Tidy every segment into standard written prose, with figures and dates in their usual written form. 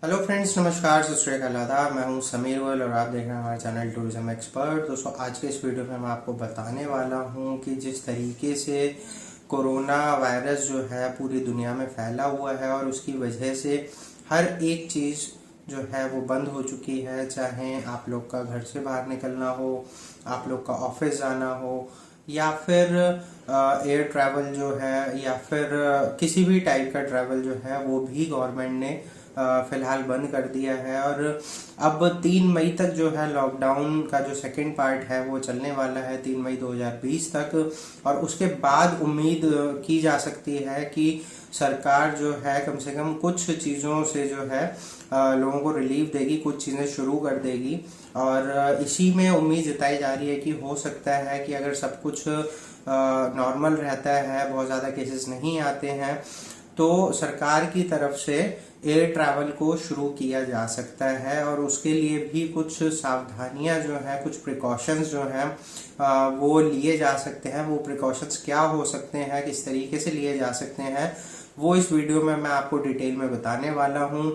Hello friends, नमस्कार, सत श्री अकाल, आदाब। मैं हूं समीर वल और आप देख रहे हैं हमारे चैनल टूरिज्म एक्सपर्ट। दोस्तों, आज के इस वीडियो में मैं आपको बताने वाला हूं कि जिस तरीके से कोरोना वायरस जो है पूरी दुनिया में फैला हुआ है और उसकी वजह से हर एक चीज़ जो है वो बंद हो चुकी है। चाहे आप लोग का घर से बाहर निकलना हो, आप लोग का ऑफिस जाना हो, या फिर एयर ट्रैवल जो है, या फिर किसी भी टाइप का ट्रैवल जो है वो भी गवर्नमेंट ने फिलहाल बंद कर दिया है। और अब 3 मई तक जो है लॉकडाउन का जो सेकेंड पार्ट है वो चलने वाला है, 3 मई 2020 तक। और उसके बाद उम्मीद की जा सकती है कि सरकार जो है कम से कम कुछ चीज़ों से जो है लोगों को रिलीफ देगी, कुछ चीज़ें शुरू कर देगी। और इसी में उम्मीद जताई जा रही है कि हो सकता है कि अगर सब कुछ नॉर्मल रहता है, बहुत ज़्यादा केसेस नहीं आते हैं, तो सरकार की तरफ से एयर ट्रैवल को शुरू किया जा सकता है। और उसके लिए भी कुछ सावधानियां जो हैं, कुछ प्रिकॉशंस जो हैं वो लिए जा सकते हैं। वो प्रिकॉशंस क्या हो सकते हैं, किस तरीके से लिए जा सकते हैं, वो इस वीडियो में मैं आपको डिटेल में बताने वाला हूं।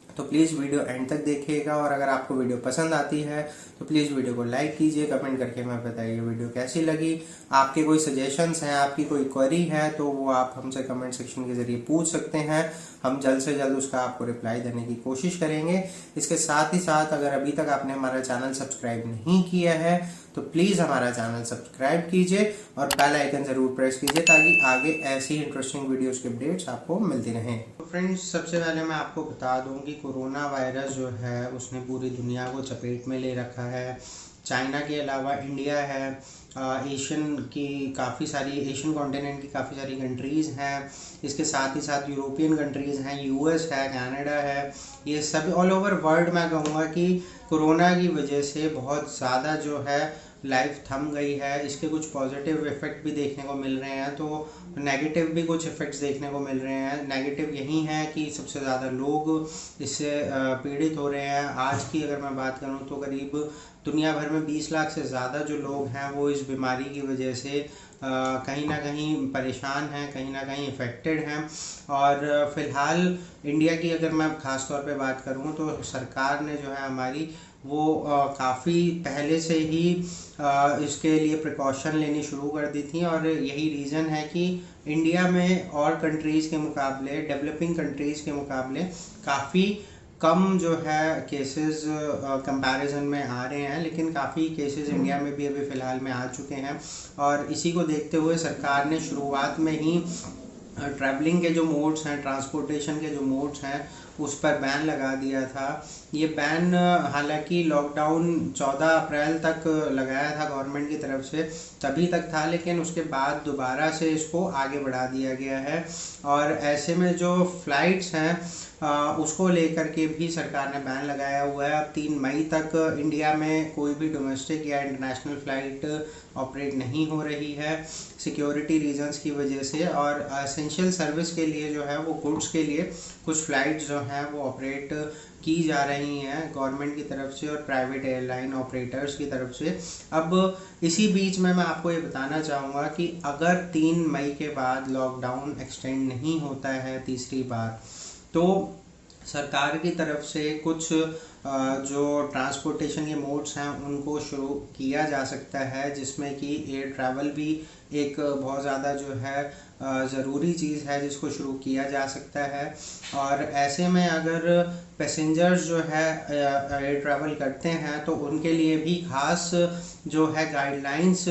तो प्लीज़ वीडियो एंड तक देखिएगा। और अगर आपको वीडियो पसंद आती है तो प्लीज़ वीडियो को लाइक कीजिए, कमेंट करके हमें बताइए वीडियो कैसी लगी। आपके कोई सजेशंस हैं, आपकी कोई क्वेरी है तो वो आप हमसे कमेंट सेक्शन के ज़रिए पूछ सकते हैं। हम जल्द से जल्द उसका आपको रिप्लाई देने की कोशिश करेंगे। इसके साथ ही साथ अगर अभी तक आपने हमारा चैनल सब्सक्राइब नहीं किया है तो प्लीज़ हमारा चैनल सब्सक्राइब कीजिए और बेल आइकन ज़रूर प्रेस कीजिए ताकि आगे ऐसी इंटरेस्टिंग वीडियोस के अपडेट्स आपको मिलती रहें। तो फ्रेंड्स, सबसे पहले मैं आपको बता दूं कि कोरोना वायरस जो है उसने पूरी दुनिया को चपेट में ले रखा है। चाइना के अलावा इंडिया है, एशियन कॉन्टिनेंट की काफ़ी सारी कंट्रीज़ हैं। इसके साथ ही साथ यूरोपियन कंट्रीज़ हैं, यूएस है, कनाडा है। ये सब ऑल ओवर वर्ल्ड मैं कहूँगा कि कोरोना की वजह से बहुत ज़्यादा जो है लाइफ थम गई है। इसके कुछ पॉजिटिव इफ़ेक्ट भी देखने को मिल रहे हैं, तो नेगेटिव भी कुछ इफ़ेक्ट्स देखने को मिल रहे हैं। नेगेटिव यही है कि सबसे ज़्यादा लोग इससे पीड़ित हो रहे हैं। आज की अगर मैं बात करूं तो करीब दुनिया भर में 20 लाख से ज़्यादा जो लोग हैं वो इस बीमारी की वजह से कहीं ना कहीं परेशान हैं, कहीं ना कहीं इफ़ेक्टेड हैं। और फ़िलहाल इंडिया की अगर मैं ख़ास तौर पे बात करूं तो सरकार ने जो है हमारी वो काफ़ी पहले से ही इसके लिए प्रिकॉशन लेनी शुरू कर दी थी। और यही रीज़न है कि इंडिया में और कंट्रीज़ के मुकाबले, डेवलपिंग कंट्रीज़ के मुकाबले काफ़ी कम जो है केसेस कंपैरिजन में आ रहे हैं, लेकिन काफ़ी केसेस इंडिया में भी अभी फ़िलहाल में आ चुके हैं। और इसी को देखते हुए सरकार ने शुरुआत में ही ट्रैवलिंग के जो मोड्स हैं, ट्रांसपोर्टेशन के जो मोड्स हैं, उस पर बैन लगा दिया था। ये बैन हालांकि लॉकडाउन 14 अप्रैल तक लगाया था गवर्नमेंट की तरफ से, तभी तक था, लेकिन उसके बाद दोबारा से इसको आगे बढ़ा दिया गया है। और ऐसे में जो फ्लाइट्स हैं उसको लेकर के भी सरकार ने बैन लगाया हुआ है। अब 3 मई तक इंडिया में कोई भी डोमेस्टिक या इंटरनेशनल फ़्लाइट ऑपरेट नहीं हो रही है सिक्योरिटी रीजंस की वजह से। और एसेंशियल सर्विस के लिए जो है वो गुड्स के लिए कुछ फ़्लाइट्स जो हैं वो ऑपरेट की जा रही हैं गवर्नमेंट की तरफ से और प्राइवेट एयरलाइन ऑपरेटर्स की तरफ से। अब इसी बीच में मैं आपको ये बताना चाहूँगा कि अगर 3 मई के बाद लॉकडाउन एक्सटेंड नहीं होता है तीसरी बार, तो सरकार की तरफ से कुछ जो ट्रांसपोर्टेशन के मोड्स हैं उनको शुरू किया जा सकता है, जिसमें कि एयर ट्रैवल भी एक बहुत ज़्यादा जो है ज़रूरी चीज़ है जिसको शुरू किया जा सकता है। और ऐसे में अगर पैसेंजर्स जो है एयर ट्रैवल करते हैं तो उनके लिए भी खास जो है गाइडलाइंस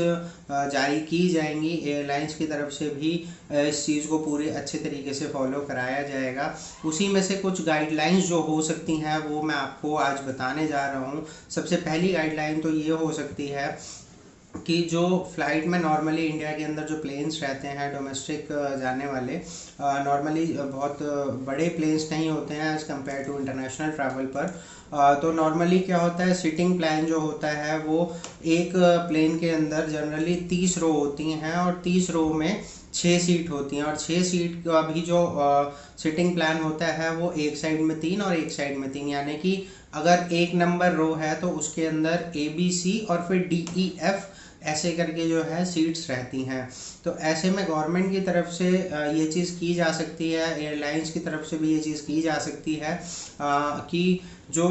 जारी की जाएंगी एयरलाइंस की तरफ से भी। इस चीज़ को पूरे अच्छे तरीके से फॉलो कराया जाएगा। उसी में से कुछ गाइडलाइंस जो हो सकती हैं वो मैं आपको आज बताने जा रहा हूँ। सबसे पहली गाइडलाइन तो ये हो सकती है कि जो फ्लाइट में नॉर्मली इंडिया के अंदर जो प्लेन्स रहते हैं डोमेस्टिक जाने वाले, नॉर्मली बहुत बड़े प्लेन्स नहीं होते हैं as compare to international travel पर। तो नॉर्मली क्या होता है, सीटिंग प्लान जो होता है वो एक प्लेन के अंदर जनरली 30 रो होती हैं और 30 रो में 6 सीट होती हैं। और 6 सीट का भी जो सिटिंग प्लान होता है वो एक साइड में 3 और एक साइड में 3, यानी कि अगर 1 नंबर रो है तो उसके अंदर ABC और फिर DEF ऐसे करके जो है सीट्स रहती हैं। तो ऐसे में गवर्नमेंट की तरफ से ये चीज़ की जा सकती है, एयरलाइंस की तरफ से भी ये चीज़ की जा सकती है कि जो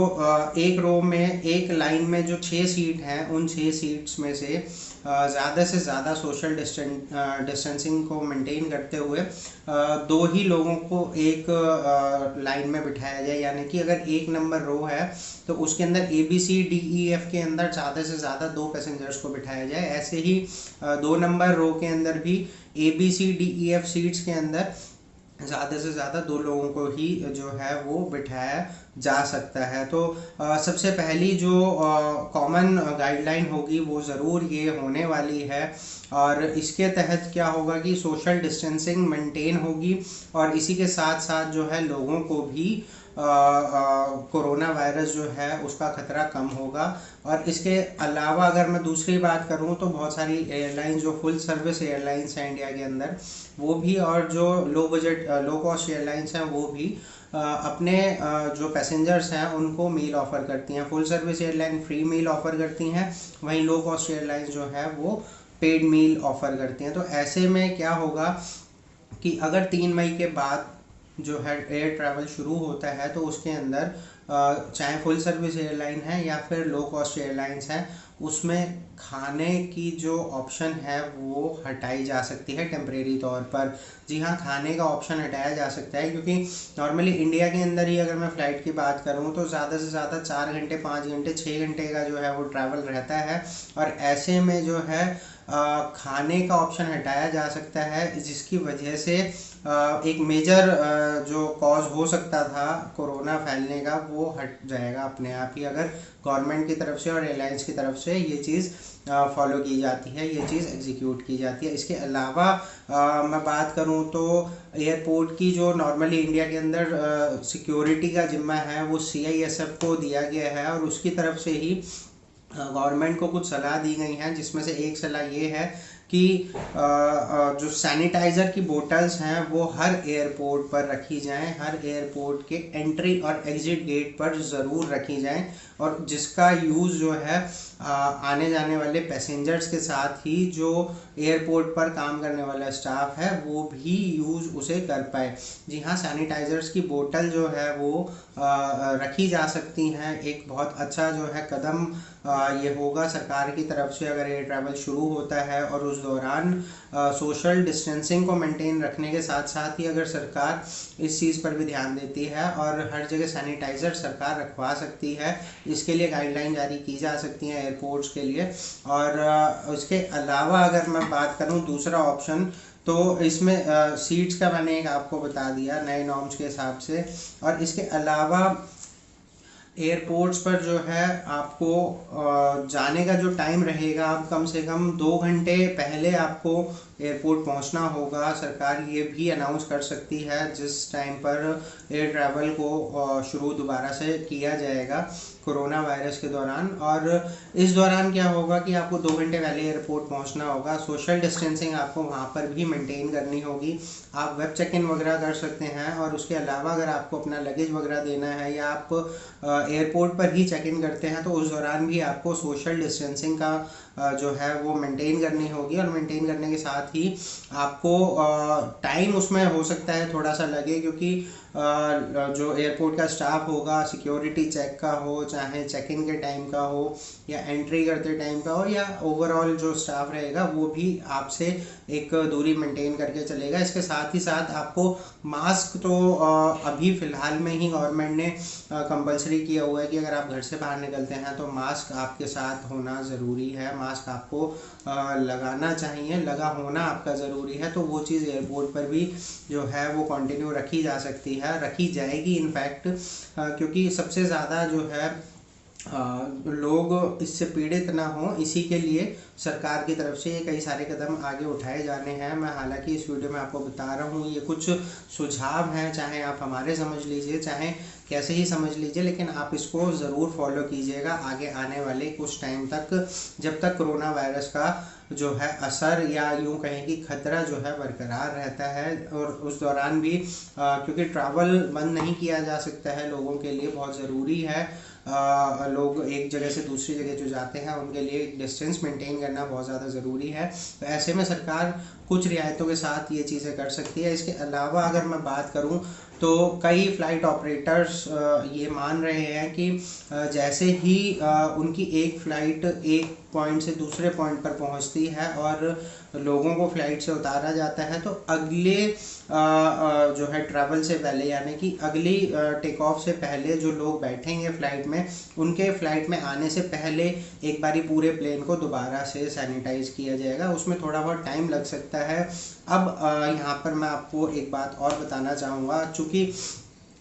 एक रो में, एक लाइन में जो 6 सीट हैं, उन 6 सीट्स में से ज़्यादा सोशल डिस्टेंसिंग को मेंटेन करते हुए 2 ही लोगों को एक लाइन में बिठाया जाए। यानी कि अगर 1 नंबर रो है तो उसके अंदर ABCDEF के अंदर ज़्यादा से ज़्यादा 2 पैसेंजर्स को बिठाया जाए। ऐसे ही 2 नंबर रो के अंदर भी ABCDEF सीट्स के अंदर ज़्यादा से ज़्यादा 2 लोगों को ही जो है वो बिठाया जा सकता है। तो सबसे पहली जो कॉमन गाइडलाइन होगी वो ज़रूर ये होने वाली है, और इसके तहत क्या होगा कि सोशल डिस्टेंसिंग मेंटेन होगी, और इसी के साथ साथ जो है लोगों को भी कोरोना वायरस जो है उसका खतरा कम होगा। और इसके अलावा अगर मैं दूसरी बात करूं तो बहुत सारी एयरलाइंस जो फुल सर्विस एयरलाइंस हैं इंडिया के अंदर, वो भी, और जो लो कॉस्ट एयरलाइंस हैं वो भी अपने जो पैसेंजर्स हैं उनको मील ऑफ़र करती हैं। Full service airline free meal offer करती हैं, वहीं लो कॉस्ट एयरलाइंस जो है वो पेड मील ऑफ़र करती हैं। तो ऐसे में क्या होगा कि अगर 3 मई के बाद जो है एयर ट्रैवल शुरू होता है तो उसके अंदर चाहे फुल सर्विस एयरलाइन है या फिर लो कॉस्ट एयरलाइंस है, उसमें खाने की जो ऑप्शन है वो हटाई जा सकती है टेम्परेरी तौर पर। जी हाँ, खाने का ऑप्शन हटाया जा सकता है, क्योंकि नॉर्मली इंडिया के अंदर ही अगर मैं फ़्लाइट की बात करूँ तो ज़्यादा से ज़्यादा 4 घंटे, 5 घंटे, 6 घंटे का जो है वो ट्रैवल रहता है। और ऐसे में जो है खाने का ऑप्शन हटाया जा सकता है, जिसकी वजह से एक मेजर जो कॉज हो सकता था कोरोना फैलने का वो हट जाएगा अपने आप ही, अगर गवर्नमेंट की तरफ से और एयरलाइंस की तरफ से ये चीज़ फॉलो की जाती है, ये चीज़ एग्जीक्यूट की जाती है। इसके अलावा मैं बात करूं तो एयरपोर्ट की जो नॉर्मली इंडिया के अंदर सिक्योरिटी का जिम्मा है वो CISF को दिया गया है, और उसकी तरफ से ही गवर्नमेंट को कुछ सलाह दी गई हैं, जिसमें से एक सलाह ये है कि जो सैनिटाइज़र की बोतल्स हैं वो हर एयरपोर्ट पर रखी जाएं, हर एयरपोर्ट के एंट्री और एग्ज़िट गेट पर ज़रूर रखी जाएं, और जिसका यूज़ जो है आने जाने वाले पैसेंजर्स के साथ ही जो एयरपोर्ट पर काम करने वाला स्टाफ है वो भी यूज़ उसे कर पाए। जी हाँ, सैनिटाइज़र्स की बोतल जो है वो रखी जा सकती हैं। एक बहुत अच्छा जो है कदम ये होगा सरकार की तरफ से, अगर एयर ट्रैवल शुरू होता है और उस दौरान सोशल डिस्टेंसिंग को मेंटेन रखने के साथ साथ ही अगर सरकार इस चीज़ पर भी ध्यान देती है और हर जगह सैनिटाइज़र सरकार रखवा सकती है, इसके लिए गाइडलाइन जारी की जा सकती हैं एयरपोर्ट्स के लिए। और उसके अलावा अगर मैं बात करूं दूसरा ऑप्शन, तो इसमें सीट्स का मैंने एक आपको बता दिया नए नॉर्म्स के हिसाब से, और इसके अलावा एयरपोर्ट्स पर जो है आपको जाने का जो टाइम रहेगा, आप कम से कम 2 घंटे पहले आपको एयरपोर्ट पहुंचना होगा। सरकार ये भी अनाउंस कर सकती है जिस टाइम पर एयर ट्रैवल को शुरू दोबारा से किया जाएगा कोरोना वायरस के दौरान, और इस दौरान क्या होगा कि आपको 2 घंटे पहले एयरपोर्ट पहुंचना होगा। सोशल डिस्टेंसिंग आपको वहां पर भी मेंटेन करनी होगी। आप वेब चेक इन वगैरह कर सकते हैं, और उसके अलावा अगर आपको अपना लगेज वगैरह देना है या आप एयरपोर्ट पर ही चेक इन करते हैं तो उस दौरान भी आपको सोशल डिस्टेंसिंग का जो है वो मेंटेन करनी होगी। और मेंटेन करने के साथ ही आपको टाइम उसमें हो सकता है थोड़ा सा लगे, क्योंकि जो एयरपोर्ट का स्टाफ होगा, सिक्योरिटी चेक का हो, चाहे चेक इन के टाइम का हो या एंट्री करते टाइम का हो, या ओवरऑल जो स्टाफ रहेगा वो भी आपसे एक दूरी मेंटेन करके चलेगा। इसके साथ ही साथ आपको मास्क तो अभी फ़िलहाल में ही गवर्नमेंट ने कंपलसरी किया हुआ है कि अगर आप घर से बाहर निकलते हैं तो मास्क आपके साथ होना ज़रूरी है, मास्क आपको लगाना चाहिए, लगा होना आपका ज़रूरी है। तो वो चीज़ एयरपोर्ट पर भी जो है वो कंटिन्यू रखी जा सकती है, रखी जाएगी इनफैक्ट, क्योंकि सबसे ज़्यादा जो है लोग इससे पीड़ित ना हों, इसी के लिए सरकार की तरफ से ये कई सारे कदम आगे उठाए जाने हैं। मैं हालांकि इस वीडियो में आपको बता रहा हूँ ये कुछ सुझाव हैं, चाहे आप हमारे समझ लीजिए, चाहे कैसे ही समझ लीजिए, लेकिन आप इसको ज़रूर फॉलो कीजिएगा आगे आने वाले कुछ टाइम तक, जब तक कोरोना वायरस का जो है असर या यूँ कहें कि खतरा जो है बरकरार रहता है। और उस दौरान भी क्योंकि ट्रैवल बंद नहीं किया जा सकता है, लोगों के लिए बहुत ज़रूरी है, लोग एक जगह से दूसरी जगह जो जाते हैं उनके लिए डिस्टेंस मेंटेन करना बहुत ज़्यादा ज़रूरी है। तो ऐसे में सरकार कुछ रियायतों के साथ ये चीज़ें कर सकती है। इसके अलावा अगर मैं बात करूं तो कई फ़्लाइट ऑपरेटर्स ये मान रहे हैं कि जैसे ही उनकी एक फ़्लाइट एक पॉइंट से दूसरे पॉइंट पर पहुंचती है और लोगों को फ़्लाइट से उतारा जाता है, तो अगले जो है ट्रैवल से पहले यानी कि अगली टेक ऑफ से पहले जो लोग बैठेंगे फ़्लाइट में, उनके फ़्लाइट में आने से पहले एक बारी पूरे प्लेन को दोबारा से सैनिटाइज किया जाएगा। उसमें थोड़ा बहुत टाइम लग सकता है। अब यहाँ पर मैं आपको एक बात और बताना चाहूँगा, चूँकि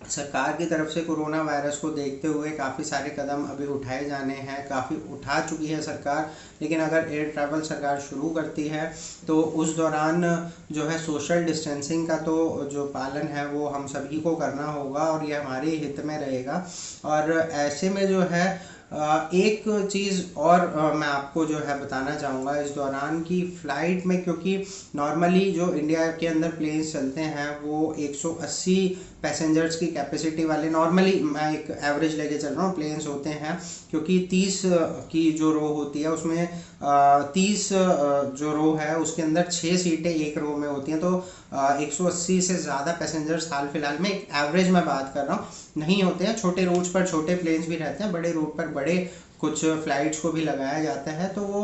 सरकार की तरफ से कोरोना वायरस को देखते हुए काफ़ी सारे कदम अभी उठाए जाने हैं, काफ़ी उठा चुकी है सरकार, लेकिन अगर एयर ट्रैवल सरकार शुरू करती है तो उस दौरान जो है सोशल डिस्टेंसिंग का तो जो पालन है वो हम सभी को करना होगा और ये हमारे हित में रहेगा। और ऐसे में जो है एक चीज़ और मैं आपको जो है बताना चाहूँगा इस दौरान की फ़्लाइट में, क्योंकि नॉर्मली जो इंडिया के अंदर प्लेन्स चलते हैं वो 180 पैसेंजर्स की कैपेसिटी वाले, नॉर्मली मैं एक एवरेज लेके चल रहा हूँ, प्लेन्स होते हैं, क्योंकि 30 की जो रो होती है उसमें 30 जो रो है उसके अंदर 6 सीटें एक रो में होती हैं। तो 180 से ज़्यादा पैसेंजर्स हाल फिलहाल में, एक एवरेज में बात कर रहा हूँ, नहीं होते हैं। छोटे रूट्स पर छोटे प्लेन्स भी रहते हैं, बड़े रूट पर बड़े कुछ फ़्लाइट्स को भी लगाया जाता है, तो वो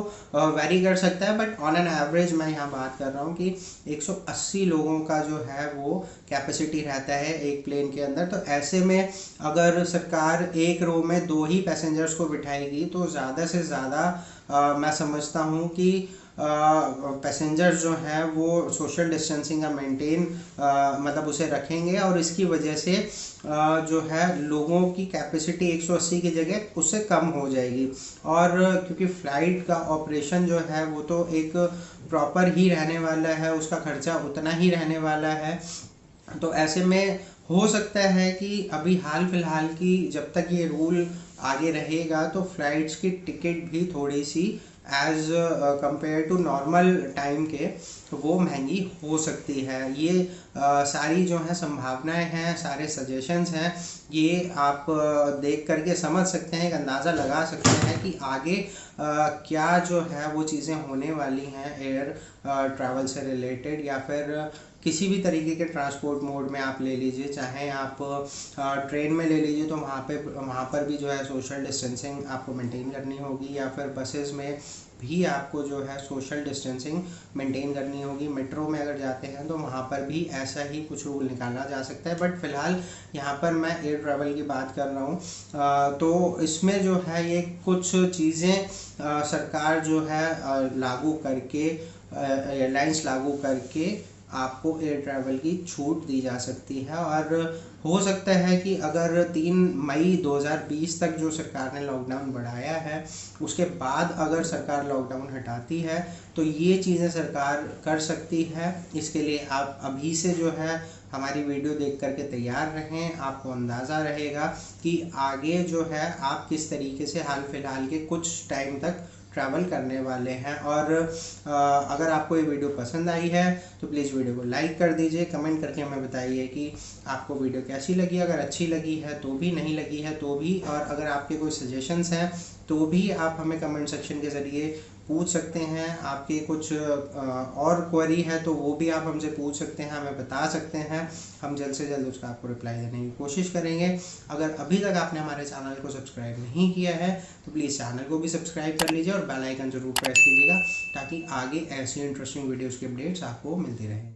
वेरी कर सकता है, बट ऑन एन एवरेज मैं यहाँ बात कर रहा हूँ कि 180 लोगों का जो है वो कैपेसिटी रहता है एक प्लेन के अंदर। तो ऐसे में अगर सरकार एक रो में 2 ही पैसेंजर्स को बिठाएगी तो ज़्यादा से ज़्यादा मैं समझता हूँ कि पैसेंजर्स जो हैं वो सोशल डिस्टेंसिंग का मेंटेन मतलब उसे रखेंगे और इसकी वजह से जो है लोगों की कैपेसिटी 180 की जगह उससे कम हो जाएगी। और क्योंकि फ़्लाइट का ऑपरेशन जो है वो तो एक प्रॉपर ही रहने वाला है, उसका खर्चा उतना ही रहने वाला है। तो ऐसे में हो सकता है कि अभी हाल फिलहाल की जब तक ये रूल आगे रहेगा तो फ़्लाइट्स की टिकट भी थोड़ी सी as compare to normal time के वो महंगी हो सकती है। ये सारी जो है संभावनाएं हैं, सारे सजेशंस हैं, ये आप देख करके समझ सकते हैं, एक अंदाज़ा लगा सकते हैं कि आगे क्या जो है वो चीज़ें होने वाली हैं एयर ट्रैवल से रिलेटेड, या फिर किसी भी तरीके के ट्रांसपोर्ट मोड में आप ले लीजिए, चाहे आप ट्रेन में ले लीजिए तो वहाँ पर भी जो है सोशल डिस्टेंसिंग आपको मेंटेन करनी होगी, या फिर बसेस में भी आपको जो है सोशल डिस्टेंसिंग मेंटेन करनी होगी। मेट्रो में अगर जाते हैं तो वहाँ पर भी ऐसा ही कुछ रूल निकाला जा सकता है, बट फ़िलहाल यहाँ पर मैं एयर ट्रैवल की बात कर रहा हूँ। तो इसमें जो है ये कुछ चीज़ें सरकार जो है लागू करके, एयरलाइंस लागू करके आपको एयर ट्रैवल की छूट दी जा सकती है। और हो सकता है कि अगर 3 मई 2020 तक जो सरकार ने लॉकडाउन बढ़ाया है उसके बाद अगर सरकार लॉकडाउन हटाती है तो ये चीज़ें सरकार कर सकती है। इसके लिए आप अभी से जो है हमारी वीडियो देख करके तैयार रहें, आपको अंदाज़ा रहेगा कि आगे जो है आप किस तरीके से हाल फिलहाल के कुछ टाइम तक ट्रैवल करने वाले हैं। और अगर आपको ये वीडियो पसंद आई है तो प्लीज़ वीडियो को लाइक कर दीजिए, कमेंट करके हमें बताइए कि आपको वीडियो कैसी लगी, अगर अच्छी लगी है तो भी, नहीं लगी है तो भी, और अगर आपके कोई सजेशंस हैं तो भी आप हमें कमेंट सेक्शन के ज़रिए पूछ सकते हैं। आपके कुछ और क्वेरी है तो वो भी आप हमसे पूछ सकते हैं, हमें बता सकते हैं, हम जल्द से जल्द उसका आपको रिप्लाई देने की कोशिश करेंगे। अगर अभी तक आपने हमारे चैनल को सब्सक्राइब नहीं किया है तो प्लीज़ चैनल को भी सब्सक्राइब कर लीजिए और बेल आइकन ज़रूर प्रेस कीजिएगा ताकि आगे ऐसी इंटरेस्टिंग वीडियोज़ के अपडेट्स आपको मिलती रहें।